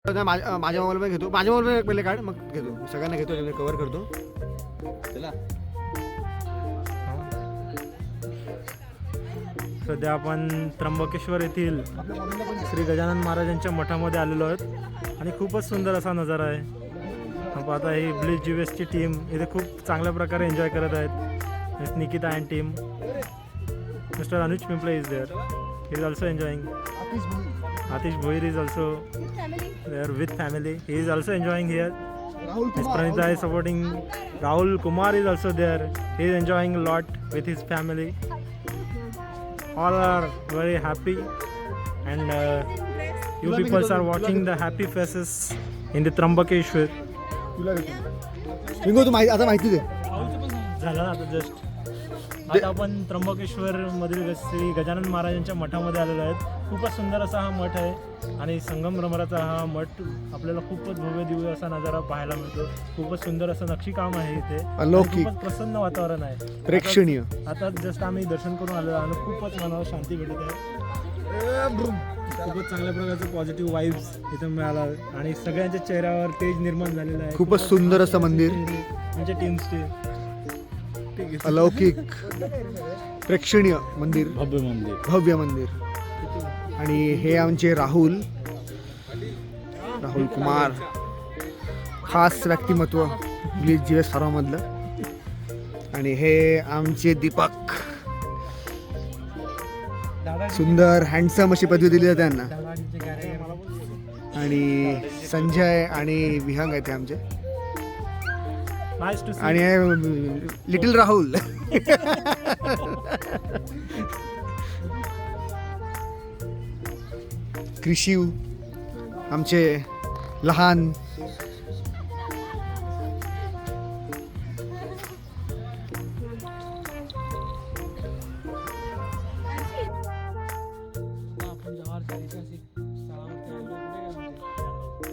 माझ्या मोबाईलमध्ये घेतो, माझ्या मोबाईलमध्ये पहिले काढ मग घेतो, सगळ्यांना घेतो, कव्हर करतो. चला सध्या आपण त्र्यंबकेश्वर येथील श्री गजानन महाराजांच्या मठामध्ये आलेलो आहोत आणि खूपच सुंदर असा नजारा आहे. आपण आता ही ब्लिस जीवेसची टीम इथे खूप चांगल्या प्रकारे एन्जॉय करत आहेत. Nikita and team, mister Anuj Pimple is there, he is also enjoying. Atish Bhoir is also there with family. He is also enjoying here. Miss Pranita is supporting. Rahul Kumar is also there. He is enjoying a lot with his family. All are very happy, and you people are watching the happy faces in the Trambakeshwar. आता माहिती दे झालं आता just. आता आपण त्र्यंबकेश्वर मधील श्री गजानन महाराजांच्या मठामध्ये आलेलो आहेत. खूपच सुंदर असा हा मठ आहे आणि संगमरवराचा हा मठ आपल्याला खूपच भव्य दिव्य असा नजारा पाहायला मिळतो. खूपच सुंदर असं नक्षीकाम आहे इथे, खूपच प्रसन्न वातावरण आहे, प्रेक्षणीय. आता जस्ट आम्ही दर्शन करून आलो आणि खूपच मनाला शांती भेटत आहे. खूपच चांगल्या प्रकारचं पॉझिटिव्ह वाईब्स इथे मिळाला आणि सगळ्यांच्या चेहऱ्यावर तेज निर्माण झालेलं आहे. खूपच सुंदर असं मंदिर, म्हणजे टीम्सचे अलौकिक प्रेक्षणीय मंदिर, भव्य मंदिर. आणि हे आमचे राहुल कुमार, खास व्यक्तिमत्व ब्लिस जीवेस फार्मामधलं. आणि हे आमचे दीपक, सुंदर हँडसम अशी पदवी दिली जाते त्यांना. आणि संजय आणि विहंग आहेत आमचे. आणि लिटिल राहुल. कृषिव आमचे लहान.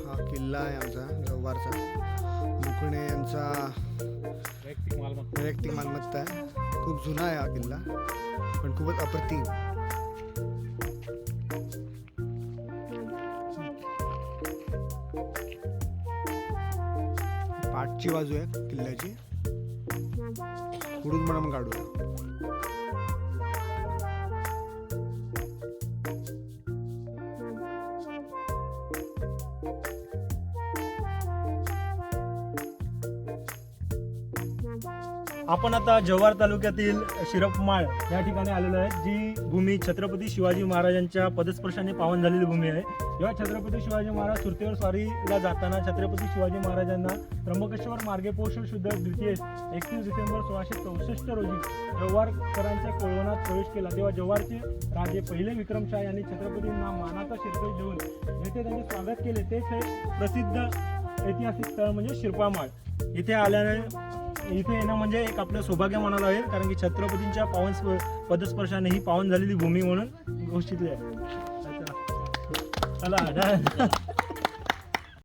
हा किल्ला आहे आमचा जव्हारचा. मुकणे यांचा वैयक्तिक मालमत्ता आहे. खूप जुना आहे हा किल्ला, पण खूपच अप्रतिम. पाठची बाजू आहे किल्ल्याची, पुढून पण आपण काढूया. आपण आता जव्हार तालुक्यातील शिरपमाळ या ठिकाणी आलेलो आहे, जी भूमी छत्रपती शिवाजी महाराजांच्या पदस्पर्शाने पावन झालेली भूमी आहे. जेव्हा छत्रपती शिवाजी महाराज सुरतेवर स्वारीला जाताना छत्रपती शिवाजी महाराजांना त्र्यंबकेश्वर मार्गे पौष शुद्ध द्वितीय 31 डिसेंबर 1664 रोजी जव्हारकरांच्या कोळवणात प्रवेश केला. तेव्हा जव्हारचे राजे पहिले विक्रमशाह यांनी छत्रपतींना मानाचा शिरपेट देऊन येथे त्यांचे स्वागत केले. तेच हे प्रसिद्ध ऐतिहासिक स्थळ म्हणजे शिरपामाळ. इथे आल्याने इथे येणं म्हणजे एक आपलं सौभाग्य म्हणायला आहे, कारण की छत्रपतींच्या पावन पदस्पर्शाने ही पावन झालेली भूमी म्हणून घोषितली आहे. चला